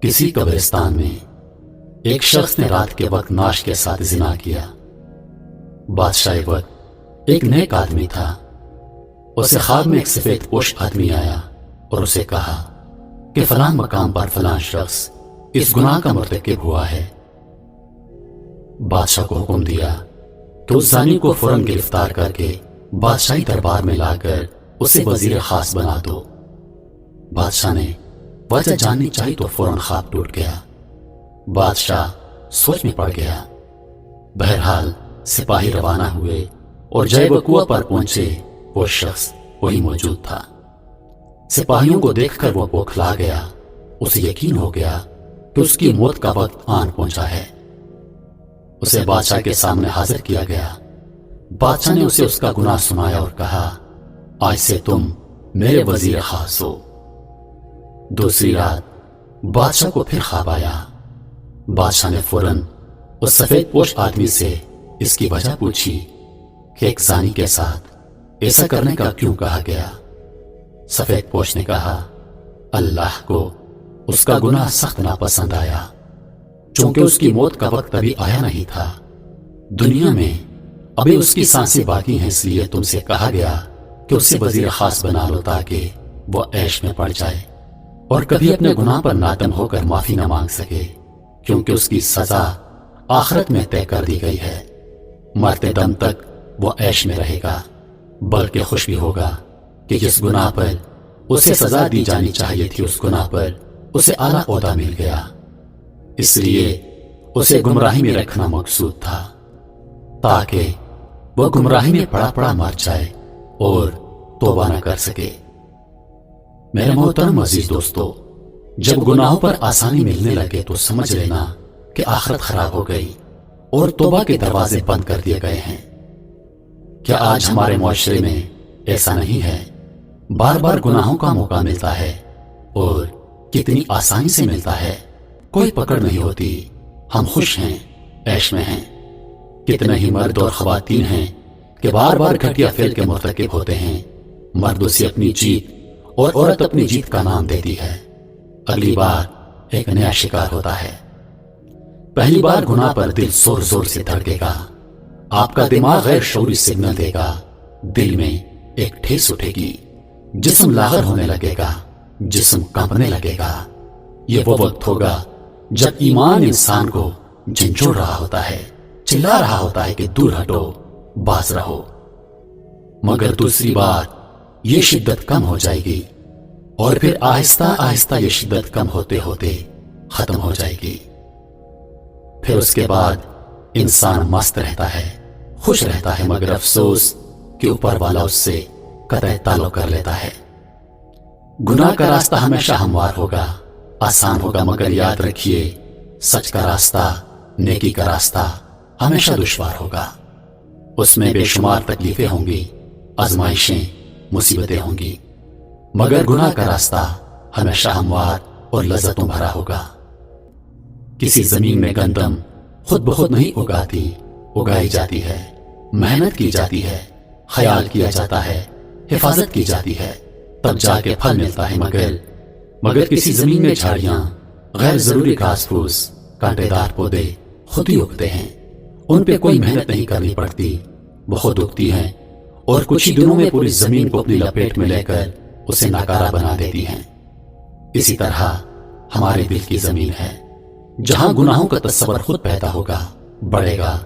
کسی قبرستان میں ایک شخص نے رات کے وقت نعش کے ساتھ زنا کیا۔ بادشاہ وقت ایک نیک آدمی تھا۔ اسے خواب میں ایک سفید پوش آدمی آیا اور اسے کہا کہ فلاں مقام پر فلاں شخص اس گناہ کا مرتکب ہوا ہے۔ بادشاہ کو حکم دیا کہ اس زانی کو فوراً گرفتار کر کے بادشاہی دربار میں لا کر اسے وزیر خاص بنا دو۔ بادشاہ نے وجہ جاننی چاہی تو فوراً خواب ٹوٹ گیا۔ بادشاہ سوچ میں پڑ گیا۔ بہرحال سپاہی روانہ ہوئے اور جے وہ کنواں پر پہنچے، وہ شخص وہی موجود تھا۔ سپاہیوں کو دیکھ کر وہ بوکھلا گیا۔ اسے یقین ہو گیا کہ اس کی موت کا وقت آن پہنچا ہے۔ اسے بادشاہ کے سامنے حاضر کیا گیا۔ بادشاہ نے اسے اس کا گناہ سنایا اور کہا، آج سے تم میرے وزیر خاص ہو۔ دوسری رات بادشاہ کو پھر خواب آیا۔ بادشاہ نے فوراً اس سفید پوش آدمی سے اس کی وجہ پوچھی کہ ایک زانی کے ساتھ ایسا کرنے کا کیوں کہا گیا۔ سفید پوش نے کہا، اللہ کو اس کا گناہ سخت ناپسند آیا، چونکہ اس کی موت کا وقت ابھی آیا نہیں تھا۔ دنیا میں ابھی اس کی سانسیں باقی ہیں، اس لیے تم سے کہا گیا کہ اسے وزیر خاص بنا لو تاکہ وہ عیش میں پڑ جائے اور کبھی اپنے گناہ پر نادم ہو کر معافی نہ مانگ سکے، کیونکہ اس کی سزا آخرت میں طے کر دی گئی ہے۔ مرتے دم تک وہ عیش میں رہے گا، بلکہ خوش بھی ہوگا کہ جس گناہ پر اسے سزا دی جانی چاہیے تھی، اس گناہ پر اسے اعلیٰ عہدہ مل گیا۔ اس لیے اسے گمراہی میں رکھنا مقصود تھا تاکہ وہ گمراہی میں پڑا پڑا مر جائے اور توبہ نہ کر سکے۔ میرے محترم عزیز دوستو، جب گناہوں پر آسانی ملنے لگے تو سمجھ لینا کہ آخرت خراب ہو گئی اور توبہ کے دروازے بند کر دیے گئے ہیں۔ کیا آج ہمارے معاشرے میں ایسا نہیں ہے؟ بار بار گناہوں کا موقع ملتا ہے اور کتنی آسانی سے ملتا ہے، کوئی پکڑ نہیں ہوتی، ہم خوش ہیں، عیش میں ہیں۔ کتنے ہی مرد اور خواتین ہیں کہ بار بار گھٹیا فعل کے مرتکب ہوتے ہیں۔ مرد اسے اپنی جیت اور عورت اپنی جیت کا نام دیتی ہے۔ اگلی بار ایک نیا شکار ہوتا ہے۔ پہلی بار گناہ پر دل زور زور سے دھڑکے گا، آپ کا دماغ غیر شعوری سگنل دے گا، دل میں ایک ٹھیس اٹھے گی، جسم لاغر ہونے لگے گا، جسم کانپنے لگے گا۔ یہ وہ وقت ہوگا جب ایمان انسان کو جھنجھوڑ رہا ہوتا ہے، چلا رہا ہوتا ہے کہ دور ہٹو، باز رہو۔ مگر دوسری بار یہ شدت کم ہو جائے گی اور پھر آہستہ آہستہ یہ شدت کم ہوتے ہوتے ختم ہو جائے گی۔ پھر اس کے بعد انسان مست رہتا ہے، خوش رہتا ہے، مگر افسوس کہ اوپر والا اس سے قطع تعلق کر لیتا ہے۔ گناہ کا راستہ ہمیشہ ہموار ہوگا، آسان ہوگا، مگر یاد رکھیے سچ کا راستہ، نیکی کا راستہ ہمیشہ دشوار ہوگا۔ اس میں بے شمار تکلیفیں ہوں گی، آزمائشیں، مصیبتیں ہوں گی، مگر گناہ کا راستہ ہمیشہ ہموار اور لذتوں بھرا ہوگا۔ کسی زمین میں گندم خود بخود نہیں اگائی جاتی ہے، محنت کی جاتی ہے، خیال کیا جاتا ہے، حفاظت کی جاتی ہے، تب جا کے پھل ملتا ہے۔ مگر کسی زمین میں جھاڑیاں، غیر ضروری گھاس پھوس، کانٹے دار پودے خود ہی اگتے ہیں، ان پہ کوئی محنت نہیں کرنی پڑتی، وہ خود اگتی ہیں اور کچھ ہی دنوں میں پوری زمین کو اپنی لپیٹ میں لے کر اسے ناکارہ بنا دیتی ہیں۔ اسی طرح ہمارے دل کی زمین ہے، جہاں گناہوں کا تصور خود پیدا ہوگا، بڑھے گا،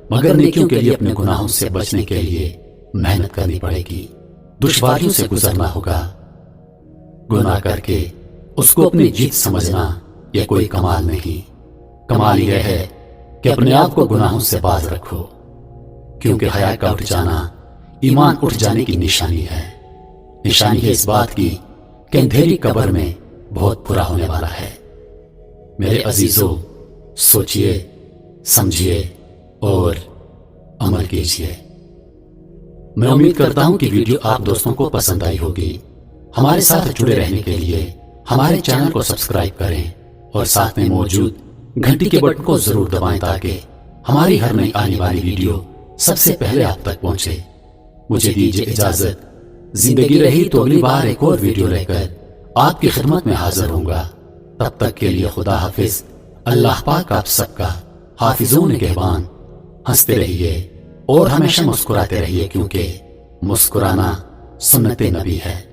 مگر نیکیوں کے لیے اپنے گناہوں سے بچنے کے لیے محنت کرنی پڑے گی، دشواریوں سے گزرنا ہوگا۔ گناہ کر کے اس کو اپنی جیت سمجھنا یہ کوئی کمال نہیں، کمال یہ ہے کہ اپنے آپ کو گناہوں سے باز رکھو، کیونکہ حیا کا اٹھ جانا ایمان اٹھ جانے کی نشانی ہے، نشانی ہے اس بات کی کہ اندھیری قبر میں بہت برا ہونے والا ہے۔ میرے عزیزو، سوچئے، سمجھئے اور عمل کیجئے۔ میں امید کرتا ہوں کہ ویڈیو آپ دوستوں کو پسند آئی ہوگی۔ ہمارے ساتھ جڑے رہنے کے لیے ہمارے چینل کو سبسکرائب کریں اور ساتھ میں موجود گھنٹی کے بٹن کو ضرور دبائیں تاکہ ہماری ہر نئی آنے والی ویڈیو سب سے پہلے آپ تک پہنچے۔ مجھے دیجیے اجازت، زندگی رہی تو اگلی بار ایک اور ویڈیو لے کر آپ کی خدمت میں حاضر ہوں گا۔ تب تک کے لیے خدا حافظ۔ اللہ پاک آپ سب کا حافظون نگہبان۔ ہنستے رہیے اور ہمیشہ مسکراتے رہیے، کیونکہ مسکرانا سنت نبی ہے۔